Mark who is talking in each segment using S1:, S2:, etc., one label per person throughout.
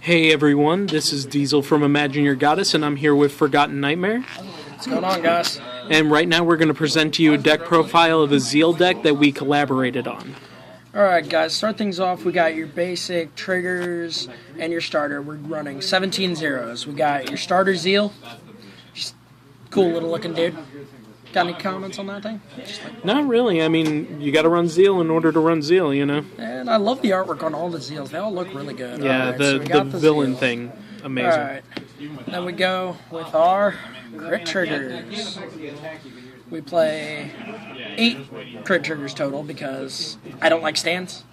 S1: Hey everyone, this is Diesel from Imagineyourgoddess, and I'm here with Forgotten Nightmare.
S2: What's going on, guys?
S1: And right now we're going to present to you a deck profile of a Zeal deck that we collaborated on.
S2: Alright, guys, start things off. We got your basic triggers and your starter. We're running 17 zeros. We got your starter Zeal. Just cool little looking dude. Got any comments on that thing?
S1: Not really. I mean, you got to run Zeal in order to run Zeal, you know?
S2: And I love the artwork on all the Zeals. They all look really good.
S1: Yeah,
S2: right,
S1: the villain
S2: Zeal
S1: thing. Amazing.
S2: Alright, then we go with our crit triggers. We play 8 crit triggers total because I don't like stands.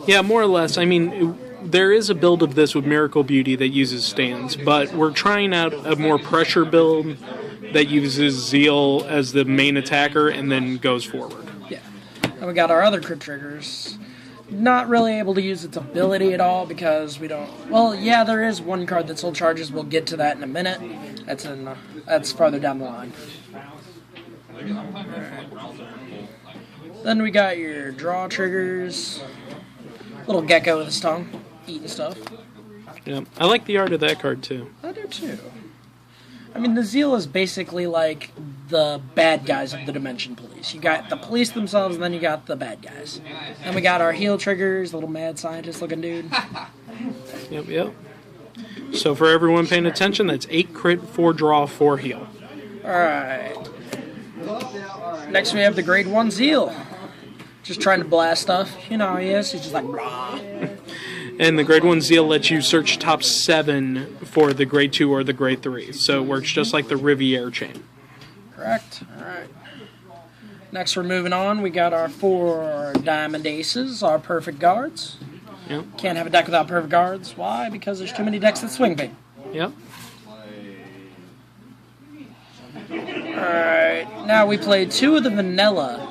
S1: Yeah, more or less. I mean, there is a build of this with Miracle Beauty that uses stands, but we're trying out a more pressure build that uses Zeal as the main attacker and then goes forward.
S2: Yeah. And we got our other crit triggers. Not really able to use its ability at all because we don't... Well, yeah, there is one card that soul charges. We'll get to that in a minute. That's farther down the line. Right. Then we got your draw triggers. Little gecko with his tongue, eating stuff.
S1: Yeah, I like the art of that card too.
S2: I do too. I mean, the Zeal is basically like the bad guys of the Dimension Police. You got the police themselves, and then you got the bad guys. And we got our heal triggers, little mad scientist-looking dude.
S1: Yep. So for everyone paying attention, that's 8 crit, 4 draw, 4 heal.
S2: Alright. Next we have the Grade 1 Zeal. Just trying to blast stuff. You know how he is. He's just like, blah.
S1: And the Grade 1 Zeal lets you search top 7 for the Grade 2 or the Grade 3. So it works just like the Riviere chain.
S2: Correct. Alright. Next we're moving on. We got our 4 Diamond Aces, our Perfect Guards.
S1: Yep.
S2: Can't have a deck without Perfect Guards. Why? Because there's too many decks that swing big.
S1: Yep.
S2: Alright. Now we played 2 of the vanilla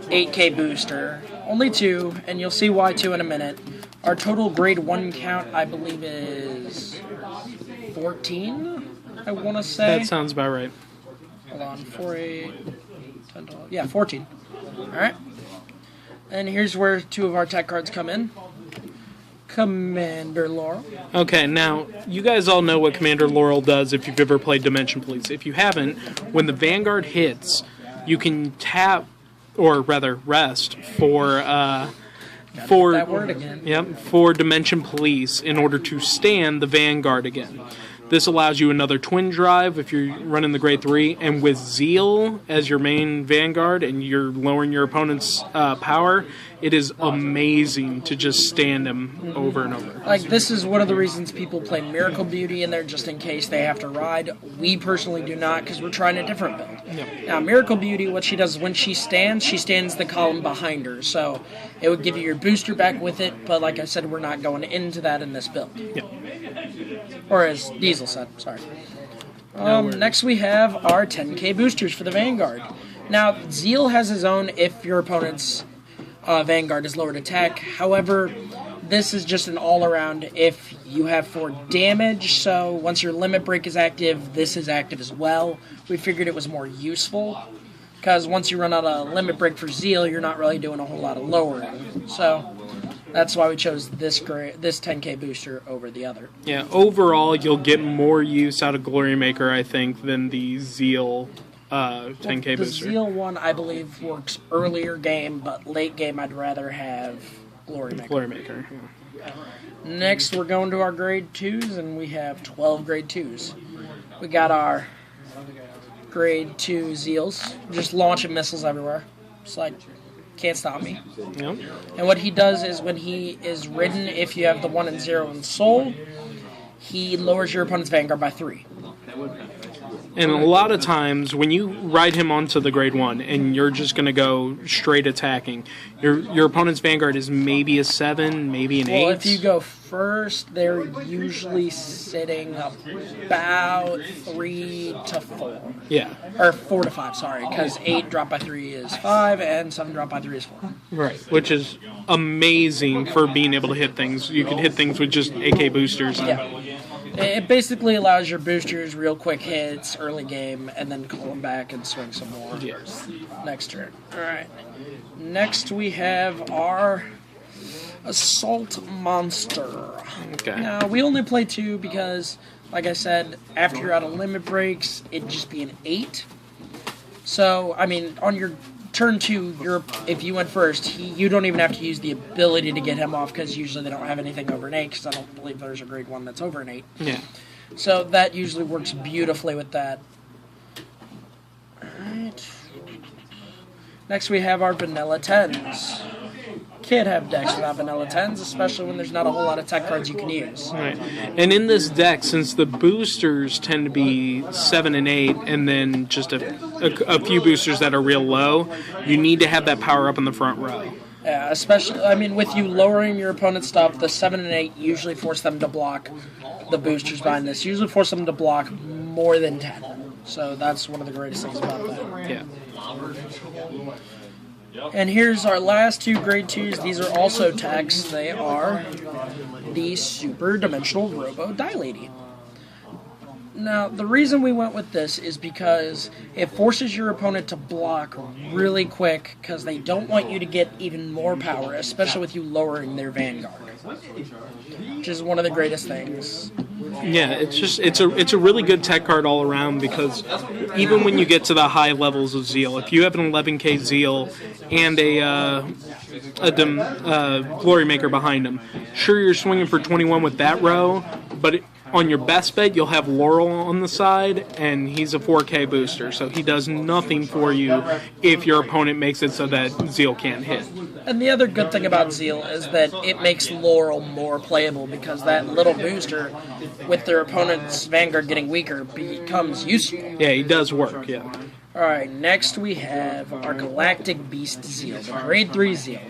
S2: 8K booster. Only 2, and you'll see why 2 in a minute. Our total grade 1 count, I believe, is 14, I want to say.
S1: That sounds about right.
S2: Hold on, 4, 8, 10, 12. Yeah, 14. Alright. And here's where 2 of our tech cards come in. Commander Laurel.
S1: Okay, now, you guys all know what Commander Laurel does if you've ever played Dimension Police. If you haven't, when the Vanguard hits, you can tap, or rather rest, for
S2: that word again.
S1: Yep, for Dimension Police in order to stand the Vanguard again. This allows you another twin drive if you're running the Grade 3, and with Zeal as your main Vanguard and you're lowering your opponent's power, it is amazing to just stand him over and over.
S2: Like, this is one of the reasons people play Miracle Beauty in there just in case they have to ride. We personally do not because we're trying a different build.
S1: Yep.
S2: Now, Miracle Beauty, what she does is when she stands the column behind her. So it would give you your booster back with it, but like I said, we're not going into that in this build.
S1: Yep.
S2: Or as Diesel said, sorry. Next we have our 10K boosters for the Vanguard. Now, Zeal has his own if your opponent's Vanguard is lowered attack. However, this is just an all-around if you have 4 damage, so once your limit break is active, this is active as well. We figured it was more useful, because once you run out of limit break for Zeal, you're not really doing a whole lot of lowering. So that's why we chose this 10K booster over the other.
S1: Yeah, overall, you'll get more use out of Glory Maker, I think, than the Zeal 10K booster.
S2: The Zeal one, I believe, works earlier game, but late game I'd rather have Glory Maker.
S1: Glory Maker, yeah.
S2: Next, we're going to our Grade 2s, and we have 12 Grade 2s. We got our Grade 2 Zeals, just launching missiles everywhere. It's like, can't stop me.
S1: Yep.
S2: And what he does is when he is ridden, if you have the 1 and 0 in Soul, he lowers your opponent's Vanguard by 3.
S1: And a lot of times, when you ride him onto the Grade 1 and you're just going to go straight attacking, your opponent's Vanguard is maybe a 7, maybe an 8.
S2: Well, if you go first, they're usually sitting about 3 to 4.
S1: Yeah.
S2: Or 4 to 5, sorry, because 8 dropped by 3 is 5, and 7 dropped by 3 is 4.
S1: Right, which is amazing for being able to hit things. You can hit things with just AK boosters.
S2: Yeah. It basically allows your boosters real quick hits early game, and then call them back and swing some more.
S1: Yes.
S2: Next turn. All right. Next we have our Assault Monster.
S1: Okay.
S2: Now, we only play 2 because, like I said, after you're out of limit breaks, it'd just be an 8. So, I mean, on your turn 2, if you went first, you don't even have to use the ability to get him off, because usually they don't have anything over an 8, because I don't believe there's a grade 1 that's over an 8.
S1: Yeah.
S2: So that usually works beautifully with that. Alright. Next we have our vanilla 10s. Can't have decks without vanilla 10s, especially when there's not a whole lot of tech cards you can use.
S1: Right. And in this deck, since the boosters tend to be 7 and 8, and then just a few boosters that are real low, you need to have that power up in the front row.
S2: Yeah, especially, I mean, with you lowering your opponent's stuff, the 7 and 8 usually force them to block the boosters behind this. Usually force them to block more than 10. So that's one of the greatest things about that.
S1: Yeah.
S2: And here's our last 2 grade 2s. These are also techs. They are the Super Dimensional Robo Die Lady. Now, the reason we went with this is because it forces your opponent to block really quick, because they don't want you to get even more power, especially with you lowering their Vanguard, which is one of the greatest things.
S1: Yeah, it's a really good tech card all around, because even when you get to the high levels of Zeal, if you have an 11k Zeal and a Glory Maker behind him, sure, you're swinging for 21 with that row, but on your best bet, you'll have Laurel on the side, and he's a 4k booster, so he does nothing for you if your opponent makes it so that Zeal can't hit.
S2: And the other good thing about Zeal is that it makes Laurel more playable, because that little booster, with their opponent's Vanguard getting weaker, becomes useful.
S1: Yeah, he does work, yeah.
S2: Alright, next we have our Galactic Beast Zeal, the grade 3 Zeal.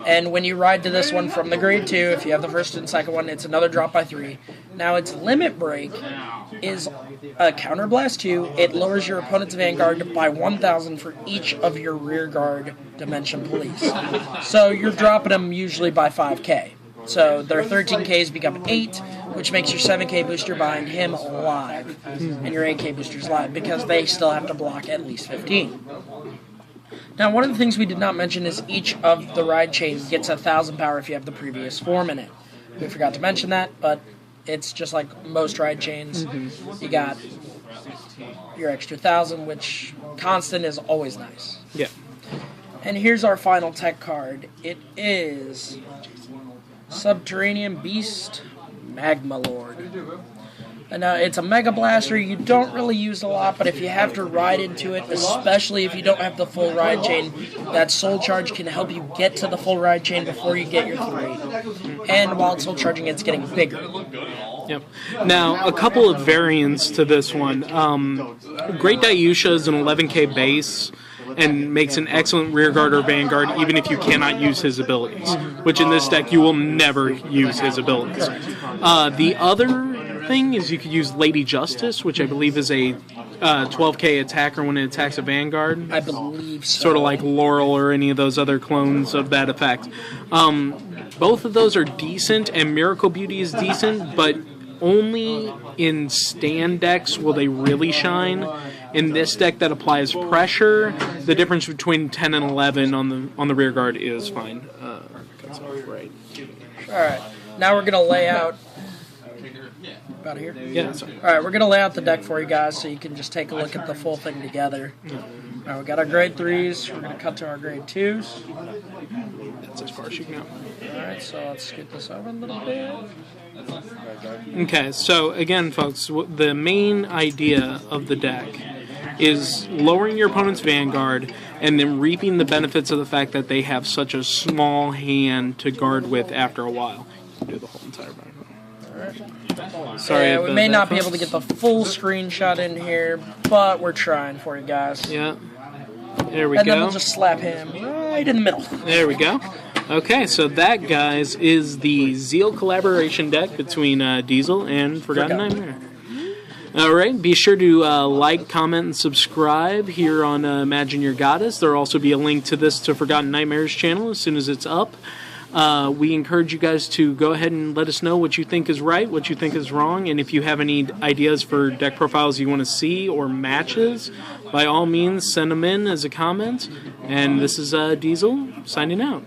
S2: And when you ride to this one from the grade 2, if you have the first and second one, it's another drop by 3. Now, its limit break is a Counterblast 2. It lowers your opponent's Vanguard by 1,000 for each of your rear guard Dimension Police. So you're dropping them usually by 5k. So their 13ks become 8, which makes your 7k booster behind him live, and your 8k boosters live, because they still have to block at least 15. Now, one of the things we did not mention is each of the ride chains gets 1,000 power if you have the previous form in it. We forgot to mention that, but it's just like most ride chains. You got your extra 1,000, which constant is always nice.
S1: Yeah.
S2: And here's our final tech card. It is Subterranean Beast Magma Lord. And it's a Mega Blaster. You don't really use a lot, but if you have to ride into it, especially if you don't have the full ride chain, that Soul Charge can help you get to the full ride chain before you get your 3. And while it's Soul Charging, it's getting bigger.
S1: Yep. Now, a couple of variants to this one. Great Dayusha is an 11k base and makes an excellent rearguard or vanguard even if you cannot use his abilities, which in this deck you will never use his abilities. The other thing is you could use Lady Justice, which I believe is a 12k attacker when it attacks a vanguard.
S2: I believe so.
S1: Sort of like Laurel or any of those other clones of that effect. Both of those are decent, and Miracle Beauty is decent, but only in stand decks will they really shine. In this deck that applies pressure, the difference between 10 and 11 on the rear guard is fine. Right.
S2: Alright, now we're going to lay out... About here?
S1: Yeah, sorry.
S2: Alright, we're going to lay out the deck for you guys so you can just take a look at the full thing together. Alright, we got our grade 3s. We're going to cut to our grade 2s.
S1: That's as far as you can go.
S2: Alright, so let's scoot this over a little bit.
S1: Okay, so again, folks, the main idea of the deck is lowering your opponent's Vanguard and then reaping the benefits of the fact that they have such a small hand to guard with after a while. Do the whole entire background. Sorry,
S2: we may not be able to get the full screenshot in here, but we're trying for you guys.
S1: Yeah. There we
S2: go.
S1: go.
S2: And then we'll just slap him right in the middle.
S1: There we go. Okay, so that, guys, is the Zeal collaboration deck between Diesel and Forgotten Nightmare. Alright, be sure to like, comment, and subscribe here on Imagine Your Goddess. There will also be a link to this to Forgotten Nightmare's channel as soon as it's up. We encourage you guys to go ahead and let us know what you think is right, what you think is wrong, and if you have any ideas for deck profiles you want to see or matches, by all means send them in as a comment. And this is Diesel signing out.